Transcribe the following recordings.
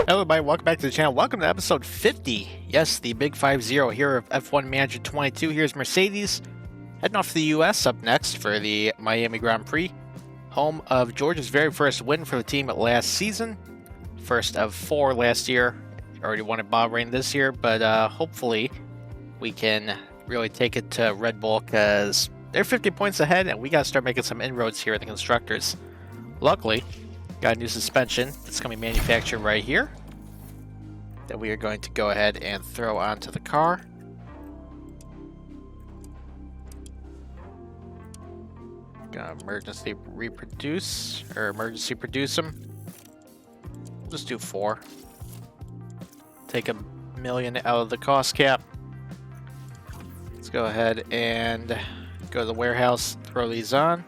Hello everybody, welcome back to the channel. Welcome to episode 50. Yes, the big 50 here of F1 Manager 22. Here's Mercedes heading off to the US up next for the Miami Grand Prix. Home of Georgia's very first win for the team last season. First of 4 last year. Already won at Bahrain this year, but hopefully we can really take it to Red Bull because they're 50 points ahead and we got to start making some inroads here in the constructors. Luckily, got a new suspension that's going to be manufactured right here that we are going to go ahead and throw onto the car. Gonna emergency produce them. We'll just do 4. Take $1 million out of the cost cap. Let's go ahead and go to the warehouse, throw these on.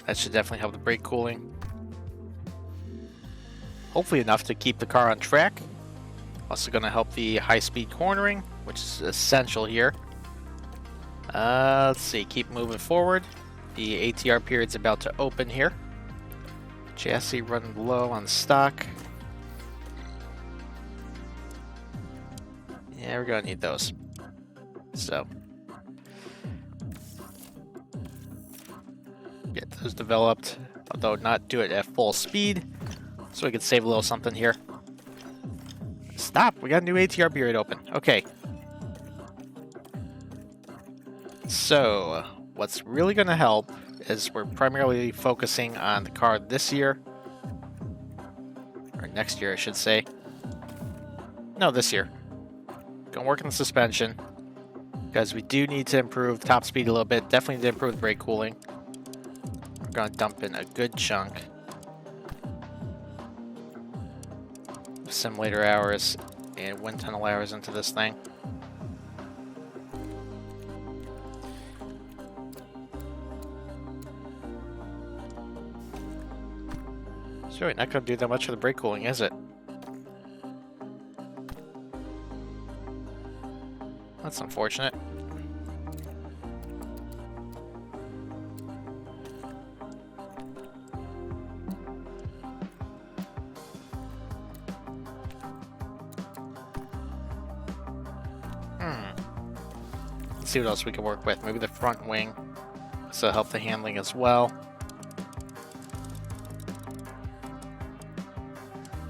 That should definitely help the brake cooling. Hopefully enough to keep the car on track. Also going to help the high-speed cornering, which is essential here. Let's see, keep moving forward. The ATR period's about to open here. Chassis running low on stock. Yeah, we're going to need those. So get those developed, although not do it at full speed, so we can save a little something here. Stop! We got a new ATR period open. Okay. So, what's really going to help is we're primarily focusing on the car this year. Or next year, I should say. No, this year. Gonna work on the suspension, because we do need to improve top speed a little bit. Definitely need to improve the brake cooling. We're going to dump in a good chunk of simulator hours and wind tunnel hours into this thing. It's really not going to do that much for the brake cooling, is it? That's unfortunate. See what else we can work with. Maybe the front wing, so help the handling as well.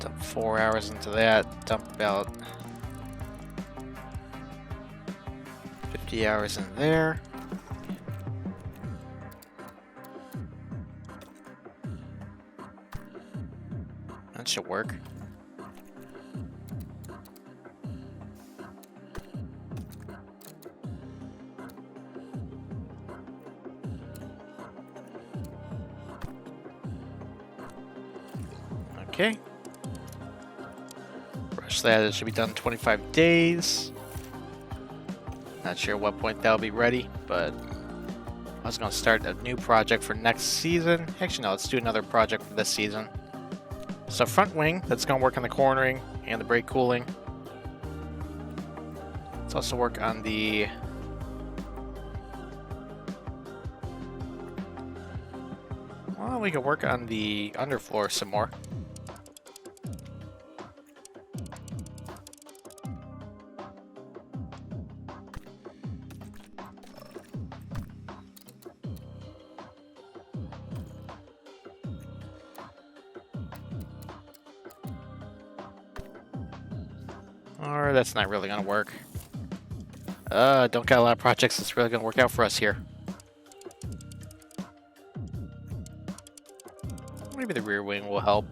Dump 4 hours into that. Dump about 50 hours in there. That should work. Okay. Rush that. It should be done in 25 days. Not sure what point that'll be ready, but I was going to start a new project for next season. Actually, no, let's do another project for this season. So front wing, that's going to work on the cornering and the brake cooling. Let's also work on the well, we can work on the underfloor some more. Or that's not really going to work. Don't got a lot of projects that's really going to work out for us here. Maybe the rear wing will help.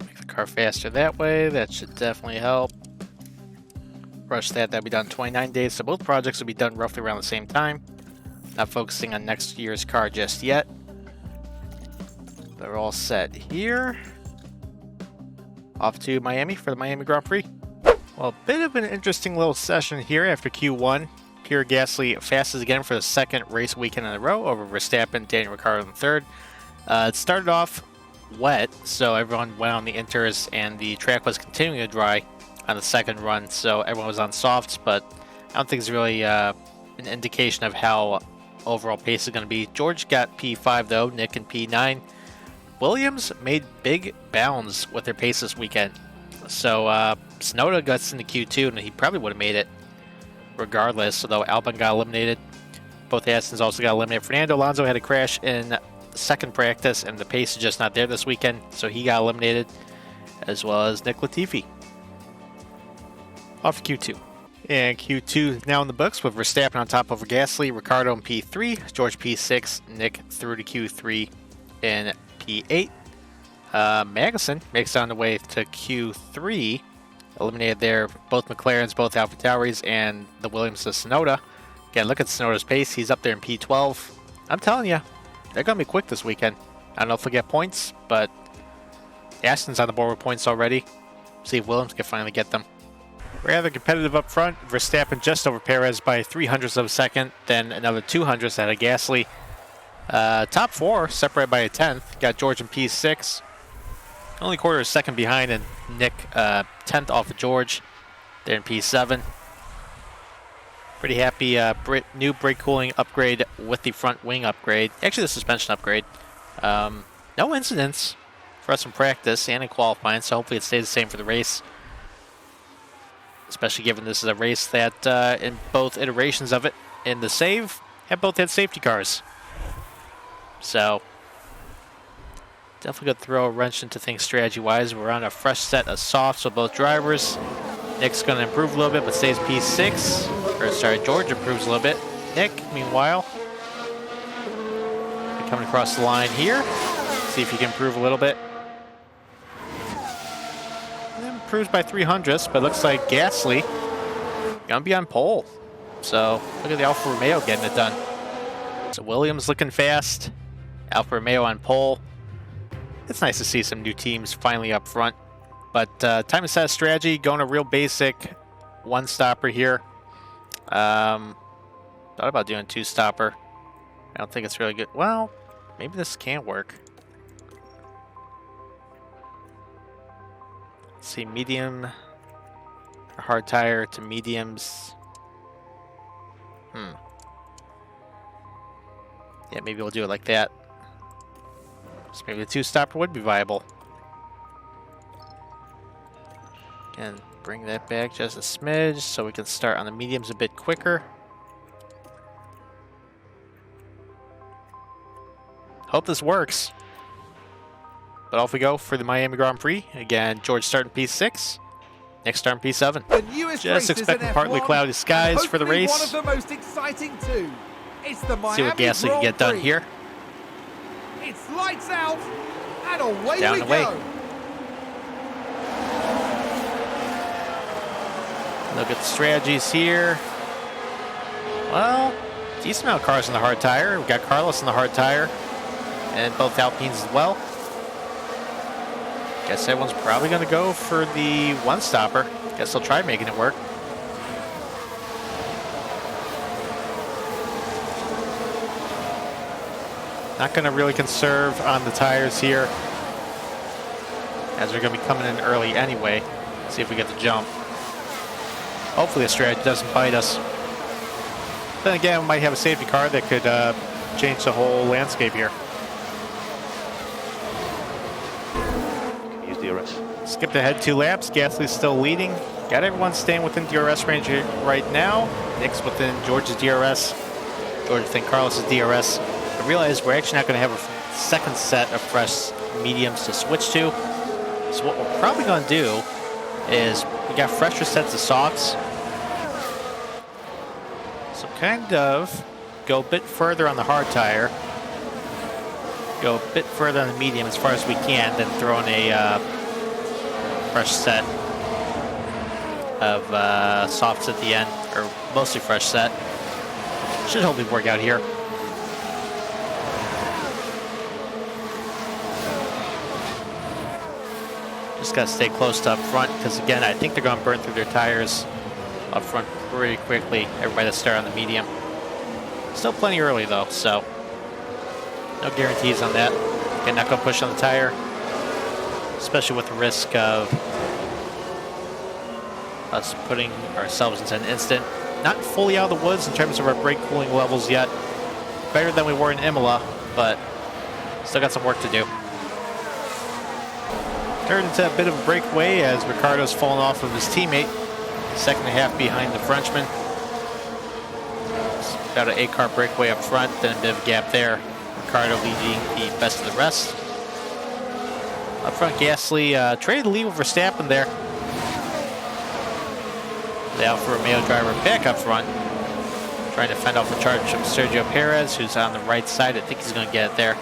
Make the car faster that way. That should definitely help. Rush that. That'll be done in 29 days. So both projects will be done roughly around the same time. Not focusing on next year's car just yet. They're all set here. Off to Miami for the Miami Grand Prix. Well, a bit of an interesting little session here after Q1. Pierre Gasly fastest again for the second race weekend in a row over Verstappen, Daniel Ricciardo in third. It started off wet, so everyone went on the inters, and the track was continuing to dry on the second run, so everyone was on softs, but I don't think it's really an indication of how overall pace is going to be. George got P5 though, Nick in P9. Williams made big bounds with their pace this weekend. So Tsunoda got into Q2, and he probably would have made it regardless, although Albon got eliminated. Both Astons also got eliminated. Fernando Alonso had a crash in second practice, and the pace is just not there this weekend, so he got eliminated, as well as Nick Latifi. Off Q2. And Q2 now in the books with Verstappen on top over Gasly, Ricciardo in P3, George P6, Nick through to Q3 in P8. Magnussen makes it on the way to Q3, eliminated there both McLarens, both AlphaTauris, and the Williams to Tsunoda. Again, look at Tsunoda's pace. He's up there in P12. I'm telling you, they're going to be quick this weekend. I don't know if they'll get points, but Aston's on the board with points already. See if Williams can finally get them. Rather competitive up front. Verstappen just over Perez by 0.03 of a second, then another 0.02 out of Gasly. Top four separated by a tenth. Got George in P6. Only quarter of a second behind, and Nick 10th off of George. They're in P7. Pretty happy new brake cooling upgrade with the front wing upgrade. Actually, the suspension upgrade. No incidents for us in practice and in qualifying, so hopefully it stays the same for the race. Especially given this is a race that in both iterations of it in the save have both had safety cars. So definitely going to throw a wrench into things strategy-wise. We're on a fresh set of softs with both drivers. Nick's going to improve a little bit, but stays P6. Or sorry, George improves a little bit. Nick, meanwhile, coming across the line here. See if he can improve a little bit. Improves by 0.03, but looks like Gasly gonna be on pole. So look at the Alfa Romeo getting it done. So Williams looking fast, Alfa Romeo on pole. It's nice to see some new teams finally up front. But time to set a strategy, going a real basic one stopper here. Thought about doing two stopper. I don't think it's really good. Well, maybe this can work. See, medium, hard tire to mediums. Yeah, maybe we'll do it like that. So maybe the two stopper would be viable. And bring that back just a smidge so we can start on the mediums a bit quicker. Hope this works. But off we go for the Miami Grand Prix. Again, George starting P6. Nick starting P7. Just expecting partly cloudy skies for the race. One of the most exciting too. It's the Miami See what Gasly can get done here. It's lights out, and away Down we the way. go. Look at the strategies here. Well, decent amount of cars in the hard tire. We've got Carlos in the hard tire, and both Alpines as well. Guess everyone's probably going to go for the one stopper. Guess they'll try making it work. Not going to really conserve on the tires here, as they're going to be coming in early anyway. See if we get the jump. Hopefully the strategy doesn't bite us. Then again, we might have a safety car that could change the whole landscape here. DRS. Skipped ahead 2 laps. Gasly's still leading. Got everyone staying within DRS range right now. Nick's within George's DRS. George within Carlos's DRS. I realize we're actually not going to have a second set of fresh mediums to switch to. So what we're probably going to do is we got fresher sets of softs. So kind of go a bit further on the hard tire. Go a bit further on the medium as far as we can, then throw in a fresh set of softs at the end, or mostly fresh set. Should hopefully work out here. Just gotta stay close to up front, because again, I think they're gonna burn through their tires up front pretty quickly. Everybody to start on the medium. Still plenty early though, so no guarantees on that. Again, not gonna push on the tire. especially with the risk of us putting ourselves into an incident. Not fully out of the woods in terms of our brake cooling levels yet. Better than we were in Imola, but still got some work to do. Turned into a bit of a breakaway as Ricardo's fallen off of his teammate. Second and a half behind the Frenchman. It's about an 8-car breakaway up front, then a bit of a gap there. Ricardo leading the best of the rest. Up front, Gasly traded the lead with Verstappen there. The Alfa Romeo driver back up front, trying to fend off the charge of Sergio Perez, who's on the right side. I think he's going to get it there.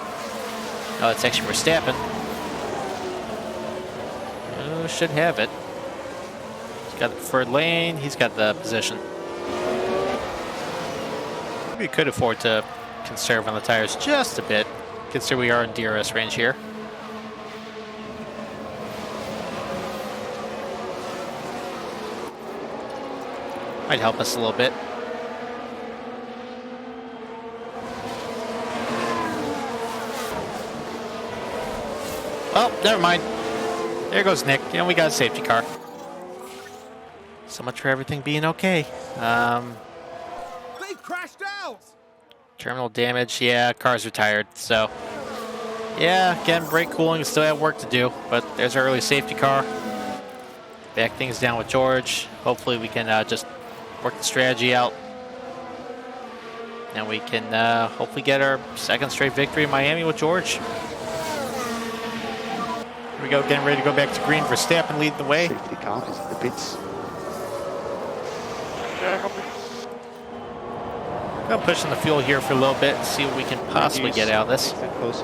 No, it's actually Verstappen. Should have it. He's got the preferred lane. He's got the position. We could afford to conserve on the tires just a bit, considering we are in DRS range here. Might help us a little bit. Oh, never mind. There goes Nick. You know, we got a safety car. So much for everything being okay. They've crashed out. Terminal damage. Yeah, car's retired. So, yeah, again, brake cooling, still have work to do. But there's our early safety car. Back things down with George. Hopefully we can just work the strategy out. And we can hopefully get our second straight victory in Miami with George. Here we go, getting ready to go back to green. Verstappen leading the way. Safety car is in the pits. Gonna push in the fuel here for a little bit and see what we can possibly get out of this. Close.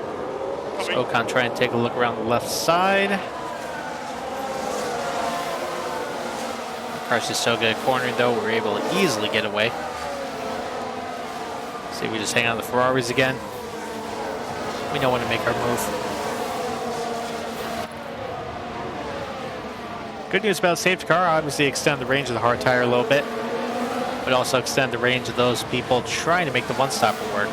So Ocon trying to take a look around the left side. The car's just so good at cornering though, we're able to easily get away. See if we just hang on to the Ferraris again. We know when to make our move. Good news about safety car, obviously extend the range of the hard tire a little bit, but also extend the range of those people trying to make the one-stopper work.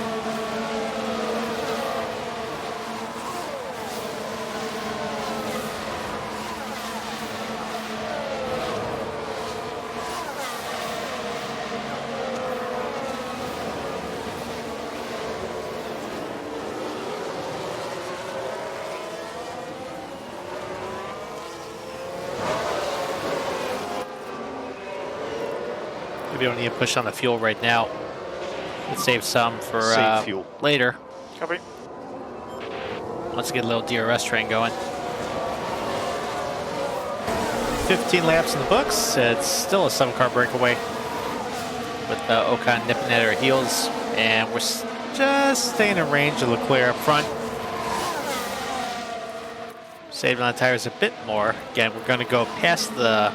We don't need to push on the fuel right now. Let's save some for fuel. Later. Copy. Let's get a little DRS train going. 15 laps in the books. It's still a 7-car breakaway with Ocon nipping at our heels. And we're just staying in range of Leclerc up front. Saving on the tires a bit more. Again, we're going to go past the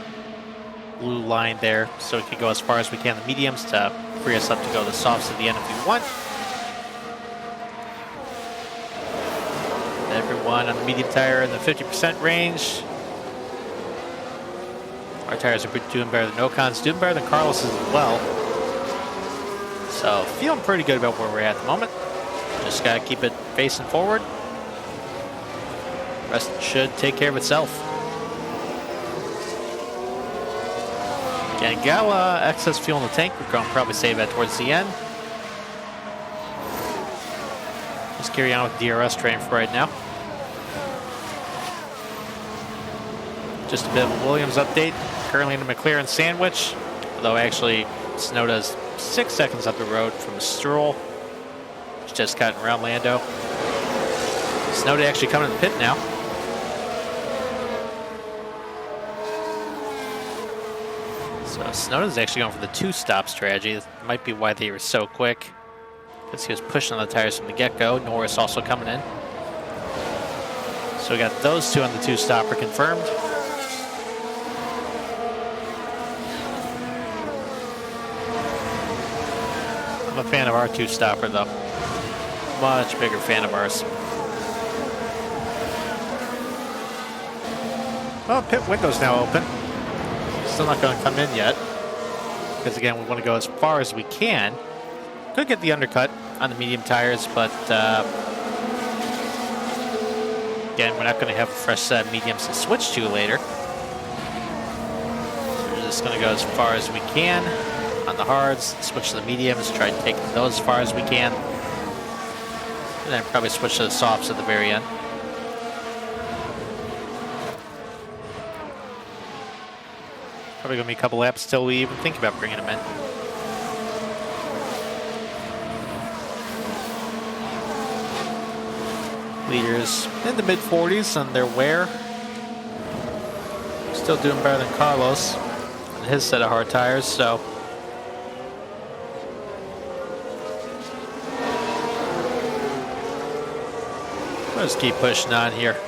blue line there so we can go as far as we can the mediums to free us up to go the softs at the end if we want. Everyone on the medium tire in the 50% range. Our tires are doing better than Ocon's, doing better than Carlos's as well. So feeling pretty good about where we're at the moment. Just gotta keep it facing forward. Rest should take care of itself. Again, got excess fuel in the tank. We're going to probably save that towards the end. Just carry on with the DRS train for right now. Just a bit of a Williams update. Currently in the McLaren sandwich, although actually Tsunoda's 6 seconds up the road from Stroll. He's just cutting around Lando. Tsunoda actually coming to the pit now. So Tsunoda's actually going for the 2-stop strategy. That might be why they were so quick, because he was pushing on the tires from the get-go. Norris also coming in. So we got those two on the 2-stopper confirmed. I'm a fan of our 2-stopper though. Much bigger fan of ours. Well, pit window's now open. Still not going to come in yet, because again, we want to go as far as we can. Could get the undercut on the medium tires, but Again, we're not going to have a fresh set of mediums to switch to later. So we're just going to go as far as we can on the hards, switch to the mediums, try to take those as far as we can. And then probably switch to the softs at the very end. Probably going to be a couple laps till we even think about bringing them in. Leaders in the mid-40s on their wear. Still doing better than Carlos on his set of hard tires, so. Let's keep pushing on here.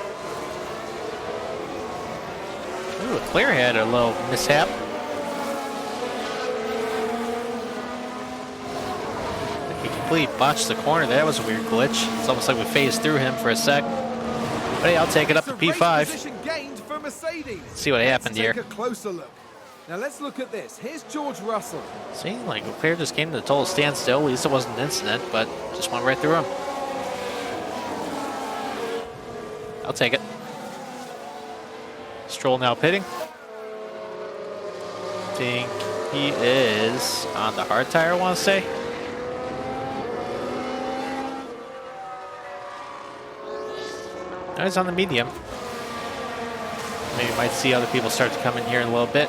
Ooh, Leclerc had a little mishap. He completely botched the corner. That was a weird glitch. It's almost like we phased through him for a sec. But hey, I'll take it up to P5. See what happened here. Take a closer look. Now let's look at this. Here's George Russell. See, like Leclerc just came to a total standstill. At least it wasn't an incident, but just went right through him. I'll take it. Stroll now pitting. I think he is on the hard tire, I want to say. No, he's on the medium. Maybe might see other people start to come in here in a little bit.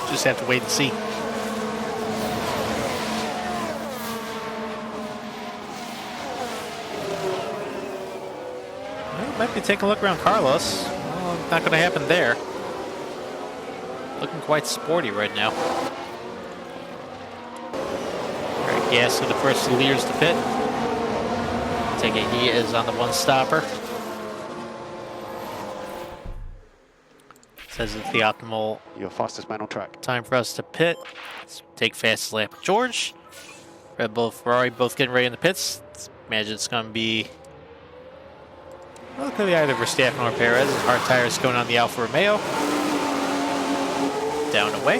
Just have to wait and see. Well, might be taking a look around Carlos. Well, not going to happen there. Looking quite sporty right now. Very gas with the first of the leaders to pit. Take it, he is on the one stopper. Says it's the optimal your fastest man on track. Time for us to pit. Let's take fastest lap with George. Red Bull, Ferrari both getting ready in the pits. Imagine it's going to be, well, it could be either Verstappen or Perez. Hard tires going on the Alfa Romeo. Down away.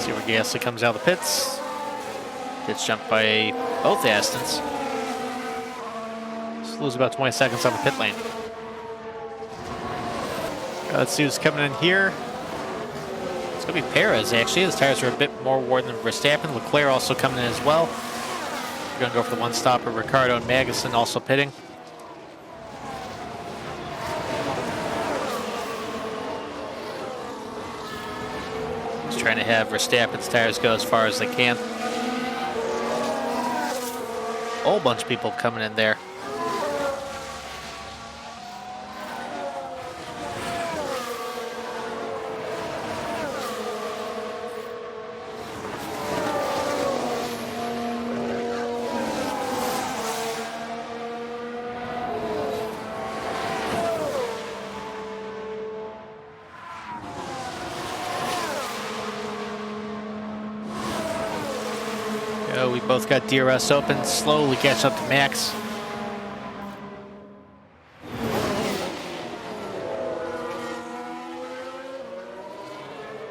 See where Gasly comes out of the pits. Gets jumped by both Astons. Just lose about 20 seconds on the pit lane. Let's see who's coming in here. It's going to be Perez, actually. His tires are a bit more worn than Verstappen. Leclerc also coming in as well. We're going to go for the one stopper. Ricardo and Magnussen also pitting. Just trying to have Verstappen's tires go as far as they can. Whole bunch of people coming in there. We both got DRS open, slowly catch up to Max.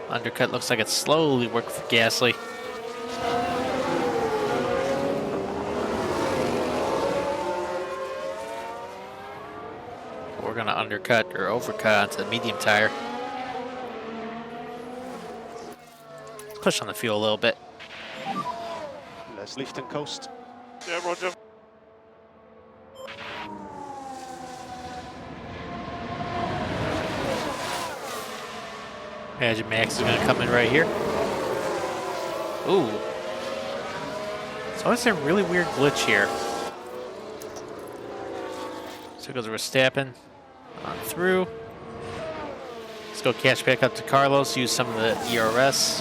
Undercut looks like it's slowly working for Gasly. We're gonna undercut or overcut onto the medium tire. Push on the fuel a little bit. Let's lift and coast. Yeah, Roger. Imagine Max is going to come in right here. Ooh. So it's a really weird glitch here. So it goes Verstappen on through. Let's go catch back up to Carlos, use some of the ERS.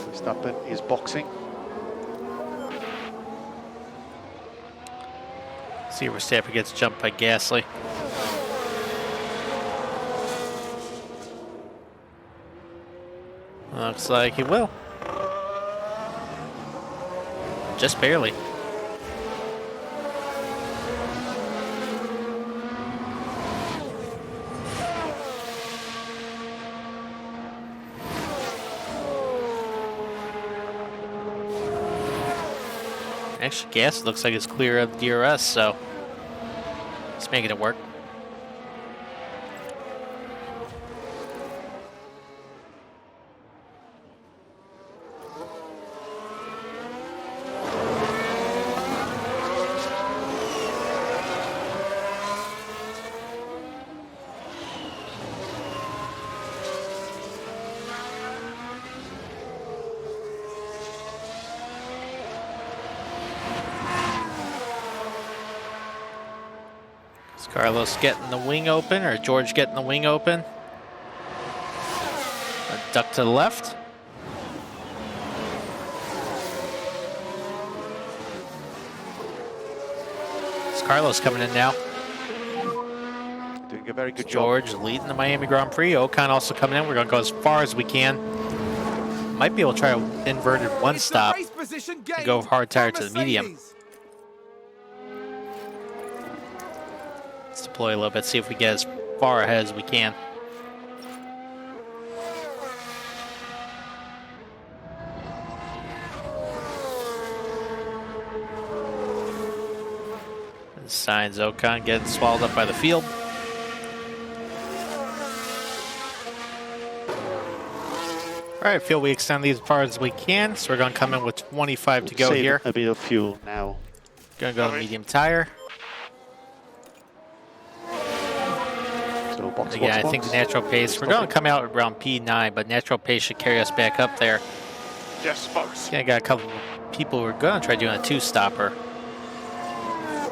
Verstappen is boxing. See where Verstappen gets jumped by Gasly. Looks like he will. Just barely. Actually, gas looks like it's clear of DRS, so it's making it work. Carlos getting the wing open, or George getting the wing open. A duck to the left. It's Carlos coming in now. Doing a very good George job. leading the Miami Grand Prix. Ocon also coming in. We're going to go as far as we can. Might be able to try an inverted one stop and go hard tire to the medium. Let's deploy a little bit, see if we get as far ahead as we can. And signs Ocon getting swallowed up by the field. All right, feel we extend these as far as we can, so we're going to come in with 25 to go here. A bit of fuel now. Going to go medium tire. So box, Again, box, I think box. the natural pace, we're going to come out around P9, but natural pace should carry us back up there. Yes, box. I got a couple people who are going to try doing a two-stopper.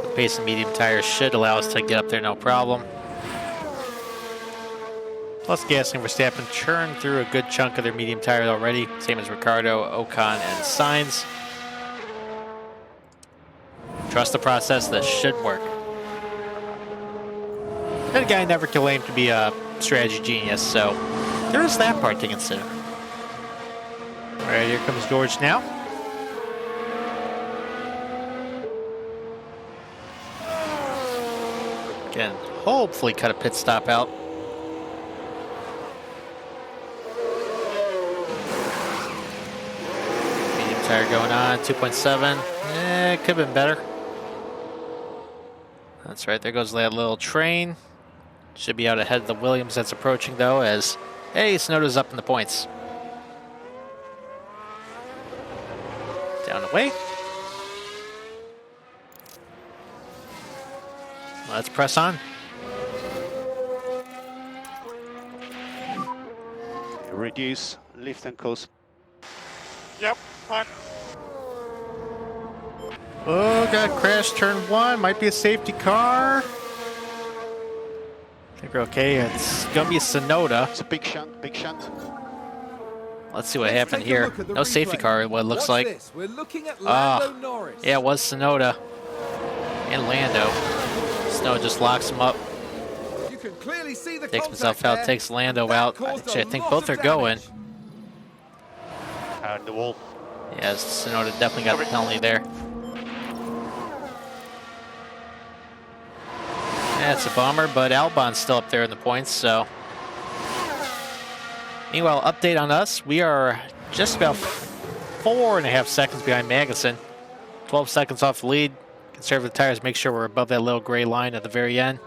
The pace and medium tires should allow us to get up there no problem. Plus, Gasly and Verstappen churned through a good chunk of their medium tires already, same as Ricardo, Ocon, and Sainz. Trust the process, this should work. That guy never claimed to be a strategy genius, so there is that part to consider. All right, here comes George now. Again, hopefully cut a pit stop out. Medium tire going on, 2.7. It could have been better. That's right, there goes that little train. Should be out ahead of the Williams that's approaching, though, as, hey, Tsunoda's up in the points. Down the way. Let's press on. Reduce, lift and coast. Yep, fine. Oh, got crash turn one. Might be a safety car. I think we're okay. It's going to be a Tsunoda. It's a big shunt, big shunt. Let's see what happened here. No safety car, what it looks like. This. We're looking at Lando Norris. Yeah, it was Tsunoda and Lando. Tsunoda just locks him up. You can clearly see the Takes himself contact out, there. takes Lando That out. caused Actually, I a think lot both are of going. damage. And the wall. Yes, Tsunoda definitely got the penalty there. That's a bummer, but Albon's still up there in the points, so. Meanwhile, update on us. We are just about 4.5 seconds behind Magnussen. 12 seconds off the lead. Conserve the tires, make sure we're above that little gray line at the very end.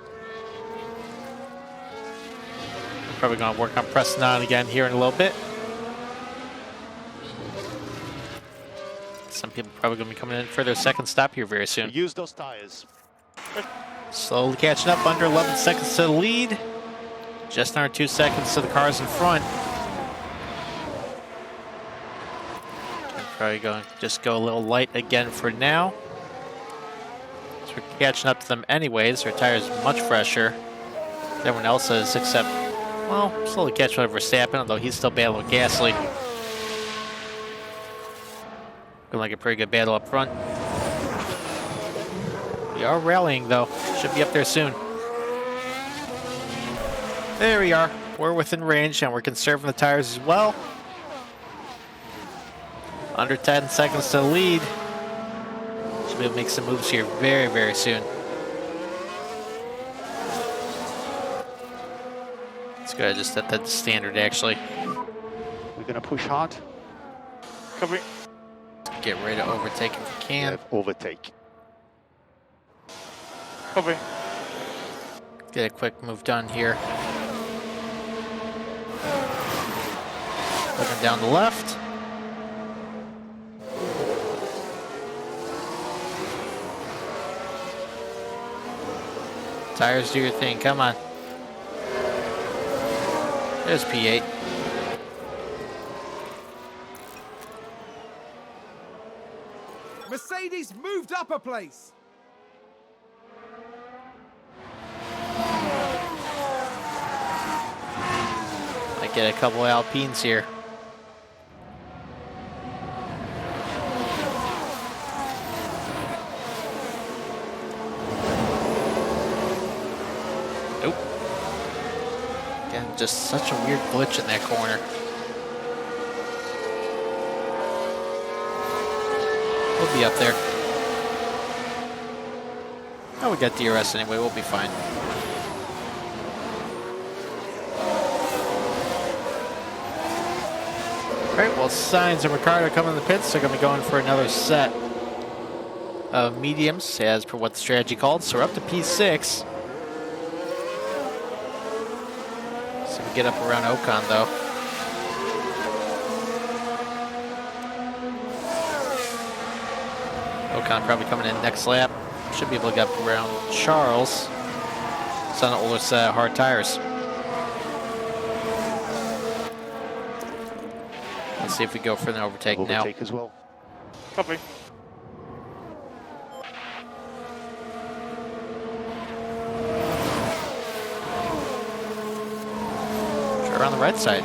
We're probably going to work on pressing on again here in a little bit. Some people probably going to be coming in for their second stop here very soon. Use those tires. Slowly catching up, under 11 seconds to the lead. Just under 2 seconds to the cars in front. I'm probably going to just go a little light again for now. So we're catching up to them anyways. Their tires much fresher than everyone else is, except, well, slowly catching up with Verstappen, although he's still battling with Gasly. Looking like a pretty good battle up front. We are rallying, though. Should be up there soon. There we are. We're within range, and we're conserving the tires as well. Under 10 seconds to the lead. Should be able to make some moves here very, very soon. It's good, just set that standard actually. We're going to push hard. Copy. Get ready to overtake if we can. Yeah, overtake. Copy. Get a quick move done here. Looking down the left. Tires, do your thing, come on. There's P8. Mercedes moved up a place. Might get a couple Alpines here. Nope. Again, just such a weird glitch in that corner. We'll be up there. Oh, we got DRS anyway, we'll be fine. Alright, well, Sainz and Ricciardo come in the pits. They're going to be going for another set of mediums, as per what the strategy called. So we're up to P6. So we get up around Ocon, though. Ocon probably coming in next lap. Should be able to get up around Charles. It's on the older set of hard tires. Let's see if we go for an overtake now. Overtake as well. Copy. Sure, on the right side.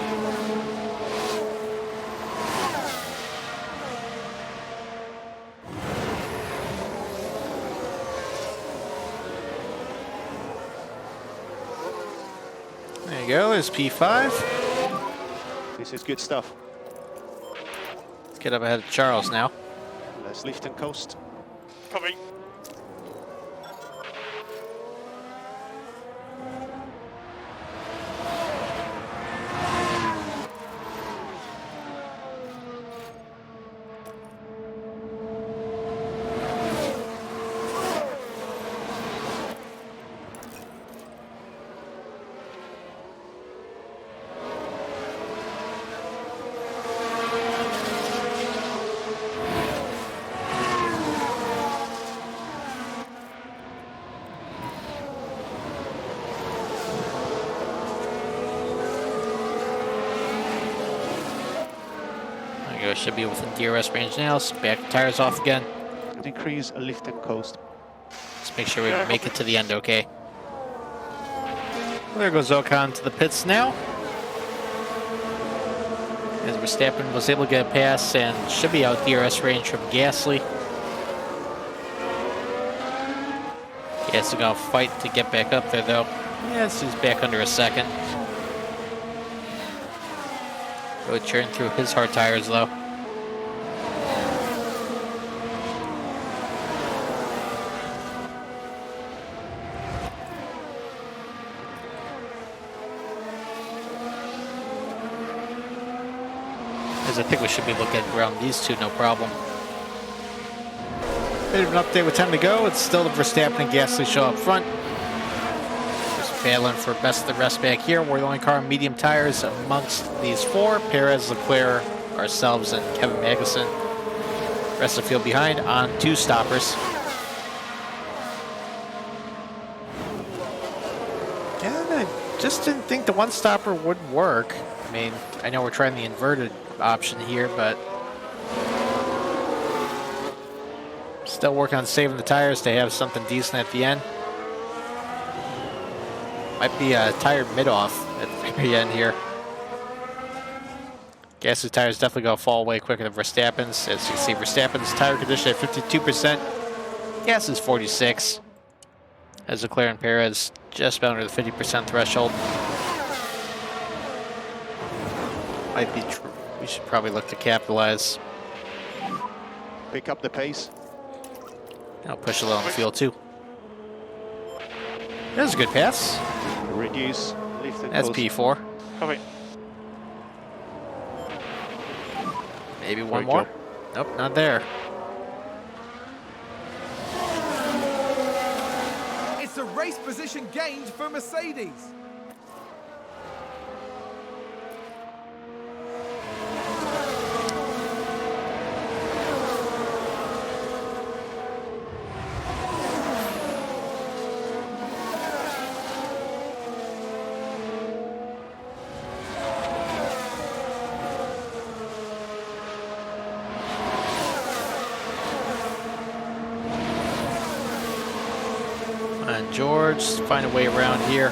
There you go, there's P5. This is good stuff. Let's get up ahead of Charles now. Let's lift and coast. Copy. Should be within DRS range now, so back the tires off again. And increase a lift and coast. Let's make sure we make it to the end okay. Well, there goes Ocon to the pits now. As Verstappen was able to get a pass and should be out DRS range from Gasly. Gasly gonna fight to get back up there though. Yes, he's back under a second. Really churn through his hard tires though. I think we should be looking around these two, no problem. Bit of an update with time to go. It's still the Verstappen and Gasly show up front. Just battling for best of the rest back here. We're the only car on medium tires amongst these four. Perez, Leclerc, ourselves, and Kevin Magnussen. Rest of the field behind on two stoppers. And I just didn't think the one stopper would work. I mean, I know we're trying the inverted option here, but still working on saving the tires to have something decent at the end. Might be a tire mid-off at the very end here. Gasly's tires definitely going to fall away quicker than Verstappen's. As you can see, Verstappen's tire condition at 52%. Gasly's 46%. As Leclerc and Perez just about under the 50% threshold. Might be true. We should probably look to capitalize. Pick up the pace. I'll push a little on the fuel too. That was a good pass. Reduce, lift and That's coast. P4. Copy. Maybe one Great more. job. Nope, not there. It's a race position gained for Mercedes. And George, find a way around here.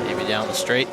Maybe down the straight.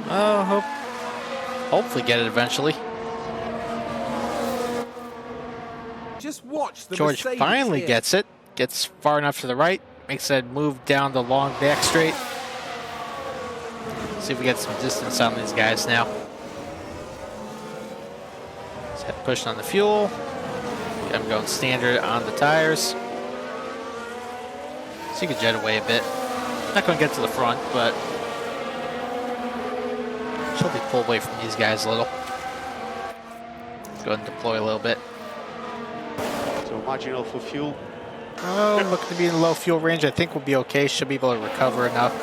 Oh, hopefully get it eventually. Just watch the George Mercedes finally here. gets it. Gets far enough to the right. Makes that move down the long back straight. See if we get some distance on these guys now. Let's head pushing on the fuel. I'm going standard on the tires. So you can jet away a bit. Not going to get to the front, but she'll be pulled away from these guys a little. Go ahead and deploy a little bit. So marginal for fuel. Oh, looking to be in low fuel range. I think we'll be okay. Should be able to recover enough.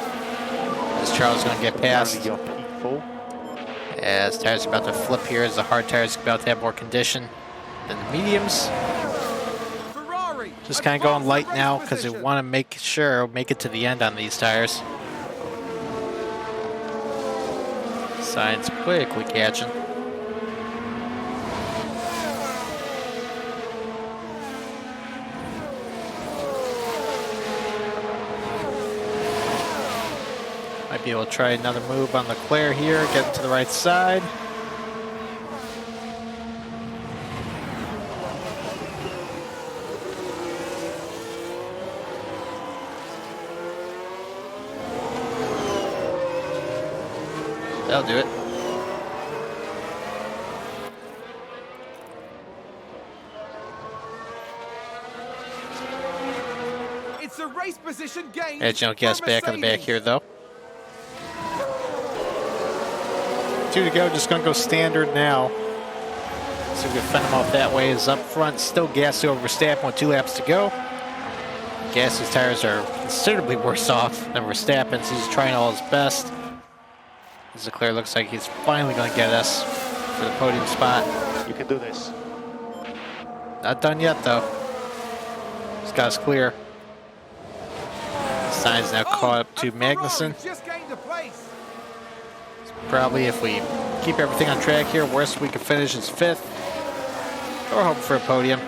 As Charles is going to get past. Only your P4. As tires are about to flip here, as the hard tires are about to have more condition than the mediums. Ferrari, Just kind of going light advance now race because we position. want to make sure make it to the end on these tires. Sides quickly catching. Might be able to try another move on Leclerc here, get to the right side. That'll do it. It's a race position gained. Edge don't get us for back on the back Mercedes. here though. 2 to go, just gonna go standard now. See if we can fend them off that way. Is up front, still Gasly over Verstappen with 2 laps to go. Gasly's tires are considerably worse off than Verstappen's. He's trying all his best. As Leclerc looks like he's finally gonna get us for the podium spot. You can do this. Not done yet though. He's got us clear. Sainz now caught up to and Ferrari Magnussen. just gained a place. Probably if we keep everything on track here, worst we could finish is 5th. We're hoping for a podium.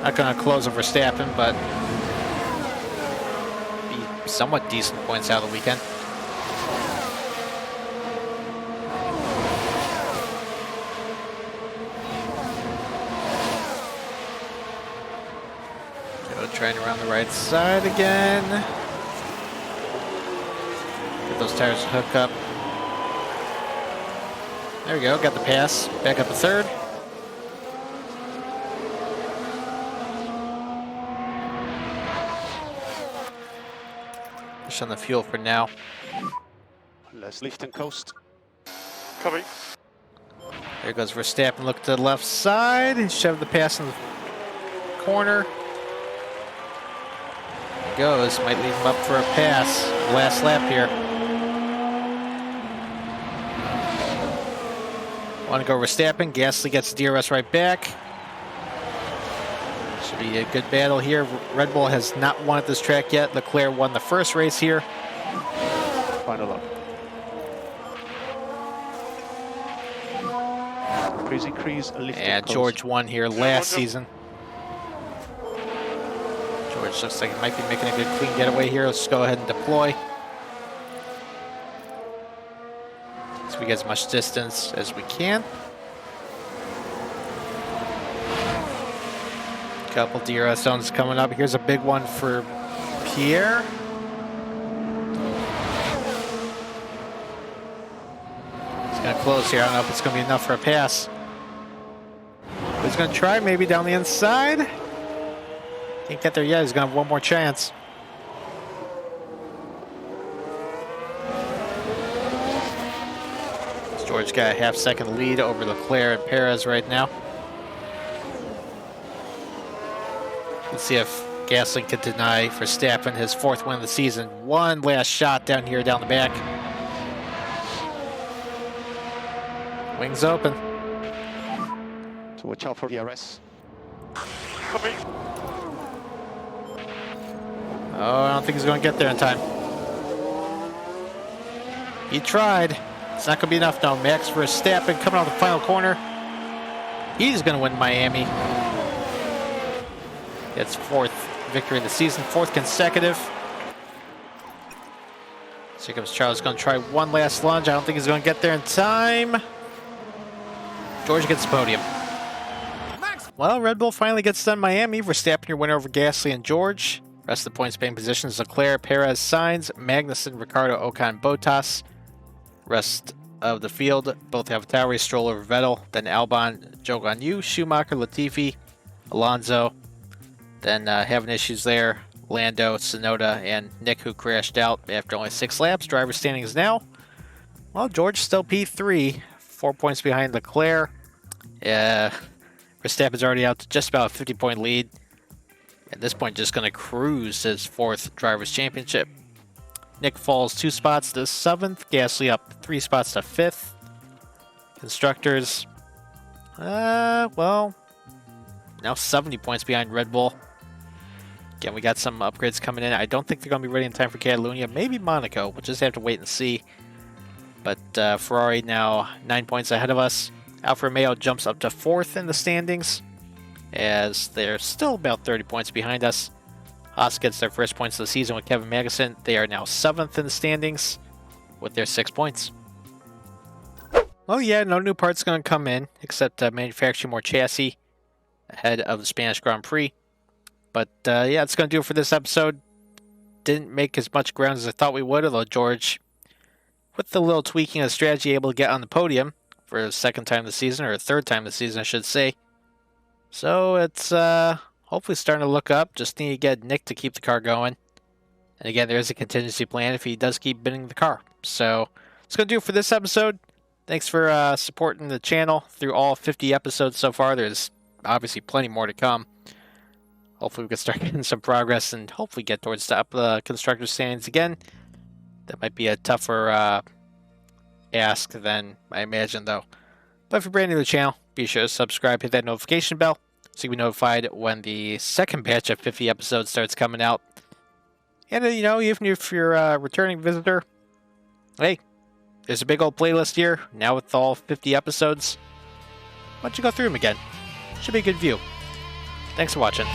Not gonna close on Verstappen, but be somewhat decent points out of the weekend. So trying around the right side again. Get those tires to hook up. There we go, got the pass. Back up a 3rd. Push on the fuel for now. Let's lift and coast. Copy. There goes Verstappen. Look to the left side and shove the pass in the corner. There he goes. Might leave him up for a pass. Last lap here. Want to go Verstappen. Gasly gets DRS right back. Should be a good battle here. Red Bull has not won at this track yet. Leclerc won the first race here. Final lap. Increase a lift. And George won here last season. George looks like he might be making a good clean getaway here. Let's go ahead and deploy. So we get as much distance as we can. Couple DRS zones coming up. Here's a big one for Pierre. He's going to close here. I don't know if it's going to be enough for a pass. He's going to try maybe down the inside. Can't get there yet. He's going to have one more chance. George got a half-second lead over Leclerc and Perez right now. Let's see if Gasly can deny Verstappen his 4th win of the season. One last shot down here, down the back. Wings open. So watch out for DRS. Coming. Oh, I don't think he's going to get there in time. He tried. It's not going to be enough now. Max Verstappen coming out the final corner. He's going to win Miami. It's 4th victory of the season, 4th consecutive. So here comes Charles, going to try one last lunge. I don't think he's going to get there in time. George gets the podium. Well, Red Bull finally gets done Miami. Verstappen, your winner over Gasly and George. Rest of the points paying positions: Leclerc, Perez, Sainz, Magnussen, Ricciardo, Ocon, Bottas. Rest of the field: both have Tauri, Stroll over Vettel, then Albon, Zhou Guanyu, Schumacher, Latifi, Alonso. Then having issues there, Lando, Tsunoda, and Nick, who crashed out after only 6 laps. Driver standings now. Well, George still P3, 4 points behind Leclerc. Verstappen's already out to just about a 50-point lead. At this point, just going to cruise his 4th Drivers' Championship. Nick falls 2 spots to 7th. Gasly up 3 spots to 5th. Constructors, well, now 70 points behind Red Bull. Again, we got some upgrades coming in. I don't think they're going to be ready in time for Catalunya. Maybe Monaco. We'll just have to wait and see. But Ferrari now 9 points ahead of us. Alfa Romeo jumps up to 4th in the standings, as they're still about 30 points behind us. Haas gets their first points of the season with Kevin Magnussen. They are now 7th in the standings with their 6 points. Oh yeah, no new parts going to come in, except manufacturing more chassis ahead of the Spanish Grand Prix. But yeah, it's going to do it for this episode. Didn't make as much ground as I thought we would, although George, with the little tweaking of strategy, able to get on the podium for the 2nd time this season, or 3rd time this season, I should say. So it's hopefully starting to look up. Just need to get Nick to keep the car going. And again, there is a contingency plan if he does keep binning the car. So it's going to do it for this episode. Thanks for supporting the channel through all 50 episodes so far. There's obviously plenty more to come. Hopefully we can start getting some progress and hopefully get towards the up constructor standings again. That might be a tougher ask than I imagine, though. But if you're brand new to the channel, be sure to subscribe, hit that notification bell, so you can be notified when the 2nd batch of 50 episodes starts coming out. And, you know, even if you're a returning visitor, hey, there's a big old playlist here, now with all 50 episodes. Why don't you go through them again? Should be a good view. Thanks for watching.